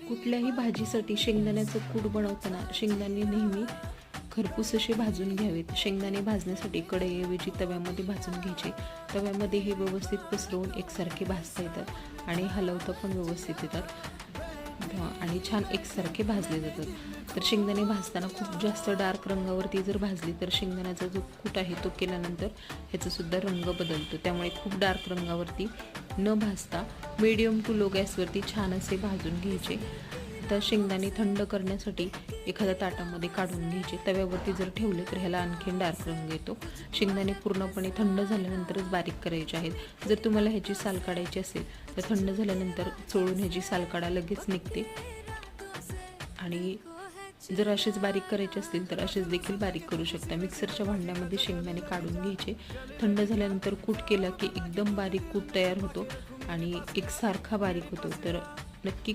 कुठल्याही भाजीसाठी शेंगदाण्याचं कूट बनवताना शेंगदाणे नेहमी खरपूस असे भाजून घ्यावेत. शेंगदाणे भाजण्यासाठी कढईऐवजी तव्यामध्ये भाजून घ्यायचे. तव्यामध्ये हे व्यवस्थित पसरवून एकसारखे भाजता येतात आणि हलवता पण व्यवस्थित येतात आणि छान एकसारखे भाजले जातात. तर शेंगदाणे भाजताना खूप जास्त डार्क रंगावरती जर भाजली तर शेंगदाण्याचा जो कूट आहे तो केल्यानंतर ह्याचासुद्धा रंग बदलतो. त्यामुळे खूप डार्क रंगावरती न भाजता मीडियम टू लो गॅसवरती छान असे भाजून घ्यायचे. तर शेंगदाणे थंड करण्यासाठी एखाद्या ताटामध्ये काढून घ्यायचे. तव्यावरती जर ठेवले तर ह्याला आणखीन डार्क रंग येतो. शेंगदाणे पूर्णपणे थंड झाल्यानंतरच बारीक करायचे आहेत. जर तुम्हाला ह्याची साल काढायची असेल तर थंड झाल्यानंतर चोळून ह्याची साल काढा लगेच निघते. आणि जर असेच बारीक करायचे असतील तर असेच देखील बारीक करू शकता. मिक्सरच्या भांड्यामध्ये शेंगदाणे काढून घ्यायचे. थंड झाल्यानंतर कूट केला की एकदम बारीक कूट तयार होतो आणि एकसारखा बारीक होतो. तर नक्की